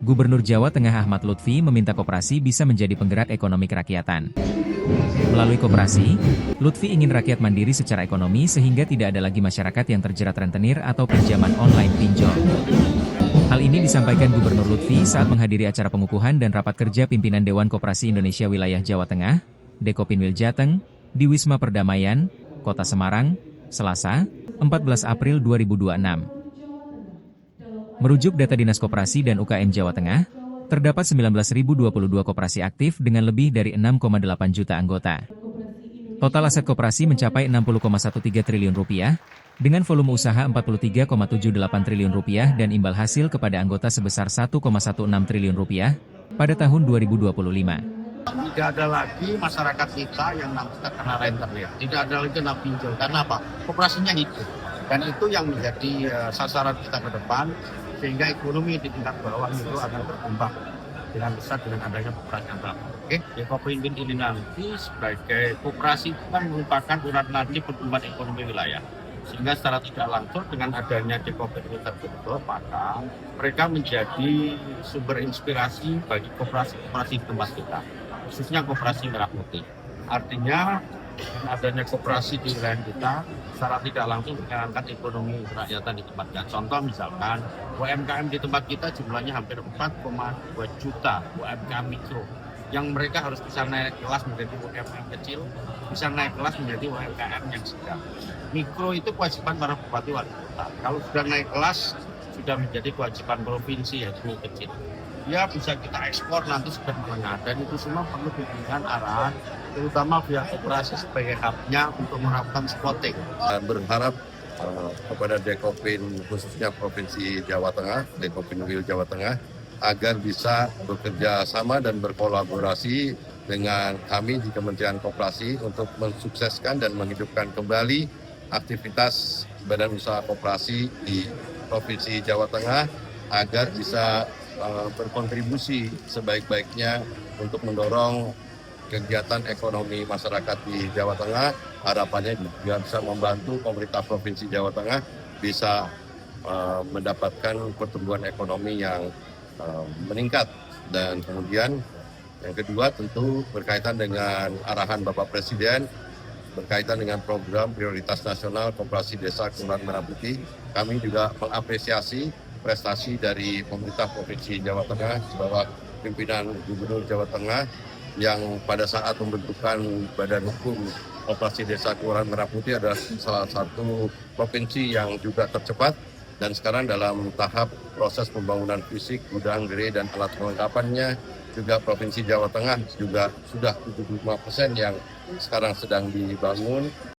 Gubernur Jawa Tengah Ahmad Lutfi meminta koperasi bisa menjadi penggerak ekonomi kerakyatan. Melalui koperasi, Lutfi ingin rakyat mandiri secara ekonomi sehingga tidak ada lagi masyarakat yang terjerat rentenir atau pinjaman online pinjol. Hal ini disampaikan Gubernur Lutfi saat menghadiri acara pengukuhan dan rapat kerja pimpinan Dewan Koperasi Indonesia Wilayah Jawa Tengah, Dekopinwil Jateng, di Wisma Perdamaian, Kota Semarang, Selasa, 14 April 2026. Merujuk data Dinas Koperasi dan UKM Jawa Tengah, terdapat 19.022 koperasi aktif dengan lebih dari 6,8 juta anggota. Total aset koperasi mencapai 60,13 triliun rupiah, dengan volume usaha 43,78 triliun rupiah dan imbal hasil kepada anggota sebesar 1,16 triliun rupiah pada tahun 2025. Tidak ada lagi masyarakat kita yang nanti terkena rentenir, tidak ada lagi kena pinjol. Karena apa? Koperasinya hidup. Dan itu yang menjadi sasaran kita ke depan, sehingga ekonomi di tingkat bawah itu akan berkembang dengan besar dengan adanya koperasi antar. Oke, Dekopinwil ini nanti sebagai koperasi itu kan merupakan urat nadi pertumbuhan ekonomi wilayah. Sehingga secara tidak langsung dengan adanya Dekopinwil terbentuk, maka mereka menjadi sumber inspirasi bagi koperasi-koperasi di tempat kita, khususnya koperasi merah putih. Artinya dengan adanya koperasi di wilayah kita secara tidak langsung mengangkat ekonomi kerakyatan di tempat kita. Contoh misalkan UMKM di tempat kita jumlahnya hampir 4,2 juta UMKM mikro, yang mereka harus bisa naik kelas menjadi UMKM kecil, bisa naik kelas menjadi UMKM yang sedang. Mikro itu kewajiban para bupati wali kota. Kalau sudah naik kelas, sudah menjadi kewajiban provinsi, yaitu kecil. Ya bisa kita ekspor nanti sudah menengah, dan itu semua perlu bimbingan arahan, terutama pihak koperasi sebagai hubnya untuk menerapkan spotting. Berharap kepada Dekopin khususnya Provinsi Jawa Tengah, Dekopinwil Jawa Tengah, agar bisa bekerja sama dan berkolaborasi dengan kami di Kementerian Koperasi untuk mensukseskan dan menghidupkan kembali aktivitas badan usaha koperasi di Provinsi Jawa Tengah agar bisa berkontribusi sebaik-baiknya untuk mendorong kegiatan ekonomi masyarakat di Jawa Tengah. Harapannya juga bisa membantu pemerintah Provinsi Jawa Tengah bisa mendapatkan pertumbuhan ekonomi yang meningkat. Dan kemudian yang kedua tentu berkaitan dengan arahan Bapak Presiden berkaitan dengan program prioritas nasional Koperasi Desa Kelurahan Merah Putih. Kami juga mengapresiasi prestasi dari pemerintah Provinsi Jawa Tengah bahwa pimpinan Gubernur Jawa Tengah yang pada saat pembentukan Badan Hukum Koperasi Desa Kelurahan Merah Putih adalah salah satu provinsi yang juga tercepat, dan sekarang dalam tahap proses pembangunan fisik, gudang, gerai, dan alat kelengkapannya juga Provinsi Jawa Tengah juga sudah 75% yang sekarang sedang dibangun.